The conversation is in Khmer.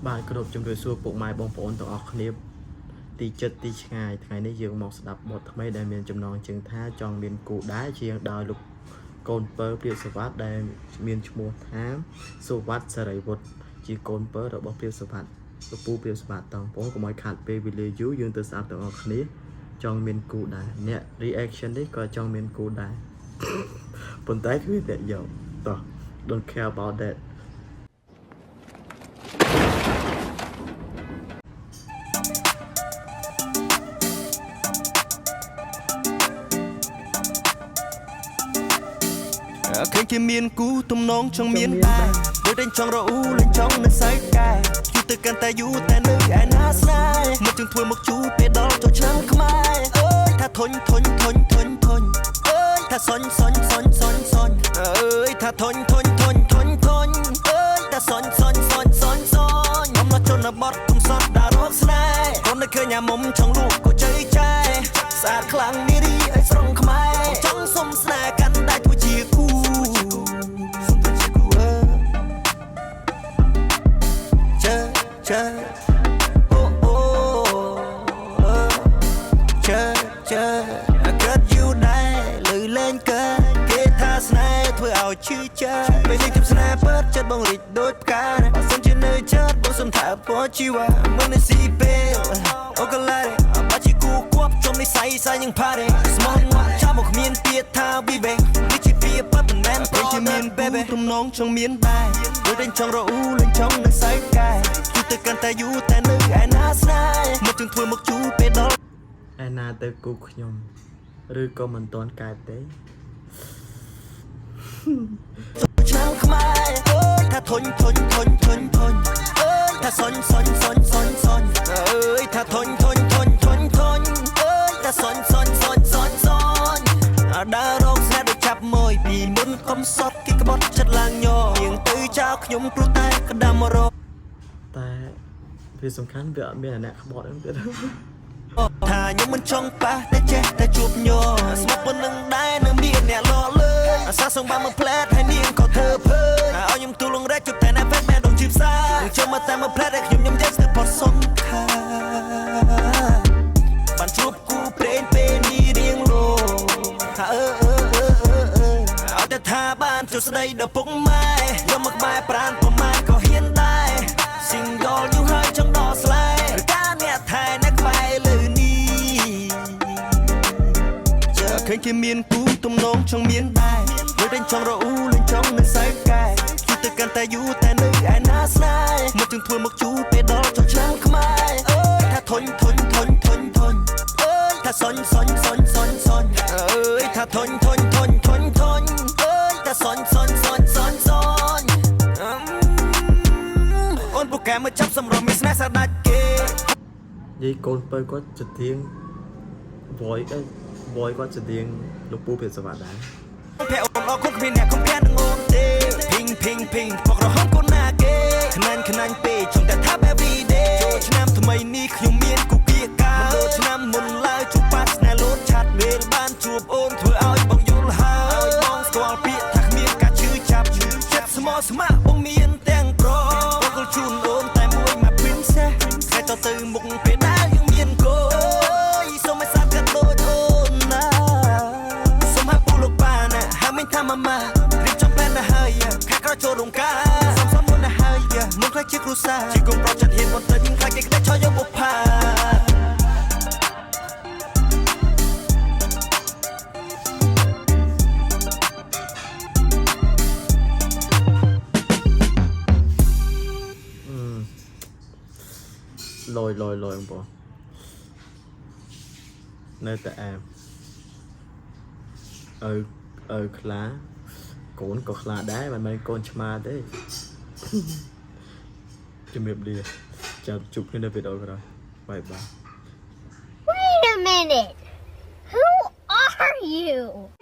bạn có đột trong đời xưa bộ mai bong bóng tàu ọc nếpตีចិត្តទីឆ្ងាយថ្ងៃនេះយើងមកស្ដាប់បទថ្មីដែលមានចំណងជើងថាចង់មានគូដែរជាងដោយលោកកូនពើព្រាបសវត្តដែលមានឈ្មោះថាសុវត្ថិសេរីវុឌ្ឍជាកូនពើរបស់ព្រាបសវត្តលោកពូព្រាបសវត្តតងបងកុំឲ្យខាត់ពេលវេលាយូរយើងទៅស្ដាប់ទាំងអស់គ្នាចង់មានគូដែរអ្នក reaction នេះក៏ចង់មានគូដែរប៉ុន្តែគ្មានអ្នកយកតោះ don't care about thatឃើញជាមានគូទំនងចង់មានដែរដូចតែចង់រអ៊ូលេងចង់នឹងសើចកាយយូរទៅកាន់តែយូរតែនៅឯណាស្នេហ៍មកជើងធ្វើមកជូរពេលដល់ចូលឆ្នាំខ្មែរអើយថាធុញអើយថាសុញអើយថាធុញអើយថាសុញអំណត់ជនបទគុំសត់ដល់រកស្នេហ៍កូននៅឃើញអាមុំចង់លូកក៏ជ័យចែស្អាតខ្លាំងនារីឲ្យស្រងខ្មែរចង់សុំស្នេហ៍កាន់តែធ្វើជាគូកើតយូរដែរលើលេងកើតគេថាស្នេហ៍ធ្វើឲ្យឈឺចិត្តពេលនេះខ្ញុំស្នេហ៍ពិតចិត្តបងរីកដូចផ្កាបើសិនជានៅចិត្តបងសុំថាពណ៌ជីវ៉ាមិននេះស៊ីពេលអូកឡាបាជាគូគប់ជុំនេះសៃនឹងផារេស្មោះងាប់ចាំមកគ្មានទៀតថាវីបេនេះជាពីប៉មិនមែនពេលជាមាន baby ទំនងចង់មានដែរដូចតែចង់រអ៊ូលេងចង់នឹងសើចកាយយូរទៅកាន់តែយូរតែនៅឯណាស្នេហ៍មកជើងធ្វើមកជូរពេលដល់ឯណាទៅគូខ្ញុំឬក៏មិនទាន់កើតទេឆ្នាំខ្មែរអើយថាធុញអើយថាសុញអើយថាធុញអើយថាសុញដើររកស្នេហ៍ដូចចាប់មួយពីមុនកុំសត់គេក្បត់ចិត្តឡើងញៀងទៅចោលខ្ញុំព្រោះតែក្តាំរកតែវាសំខាន់វាអត់មានអាអ្នកក្បត់ហ្នឹងទៀតថាខ្ញុំមិនចង់ប៉ះតែចេះតែជួបញ័រស្មុកប៉ុណ្្នឹងដែរនៅមានអ្នកលក់លើអាសាសងបានមកផ្លែតហើយនាងក៏ធ្វើភើឲ្យខ្ញុំទូលងរែកជប់តែណាពេកមែនដងជីផ្សាខ្ញុំមកតែមកផ្លែតឲ្យខ្ញុំចេះស្ទើរផុតសុំខាបានជួបគូព្រេងពេលនេះរៀងលោថាឲ្យតែថាបានជួបស្ដីដល់ពុកម៉ែយកមកក្បែរប្រានប្រមាណក៏ហ៊ានដែរ single យូរហើយចង់ដល់ស្លែការអ្នកថែនៅក្បែរលើនេះឃើញគេមានគូទំនងចង់មានដែរដូចតែចង់រអ៊ូលេងចង់នឹងសើចកាយយូរទៅកាន់តែយូរតែនៅឯណាស្នេហ៍មកជើងធ្វើមកជូរពេលដល់ចូលឆ្នាំខ្មែរអើយថាធុញអើយថាសុញអើយថាធុញអើយថាសុញអូនពូកែមកចាប់សម្រាប់មានស្នេហ៍ស្ដាច់គេនិយាយកូនពៅគាត់ចទៀង voice គាត់ចទៀងលោកពូព្រាបសវត្តដែរតែអូនអរគុណគ្មានអ្នកកំភាននឹងអូនទេភីងបករហងកូនណាគេខ្នាញ់ពេកចង់តែថា every day ចូលឆ្នាំថ្មីនេះខ្ញុំមានគូពាក្យកាលឆ្នាំមុនឡើយជួបប៉ាស្នេហ៍លូតឆាត់ពេលបានជួបអូនធ្វើឲ្យបងយល់ហើយបងស្គាល់ពាក្យថាគ្មានការឈឺចាប់ចិត្តស្មោះស្ម័គ្របងមានទាំងប្របងគល់ជូនអូនតែមួយមក princess តែទៅមុខពេលដែលយើងមានកូនសូមឲ្យសាប់កាត់ដូចអូនណាសូមឲ្យពូលោកប៉ាណាហើយមិនថាម៉ាម៉ារៀបចំផែនណាហើយខាក្រោយចូលរោងការសំមុនណាហើយមុនខ្លាចជាគ្រូសាជាកុំប្រចិត្តហ៊ានបន្តិចខ្លាចគេក្តេចឆោយកបុផាលយបងនៅតែអែមខ្លាកូនក៏ខ្លាដែរមិនមែនកូនឆ្មាទេជំរាបលាចាំជួបគ្នានៅវីដេអូក្រោយបាយបាយ Wait a minute. Who are you?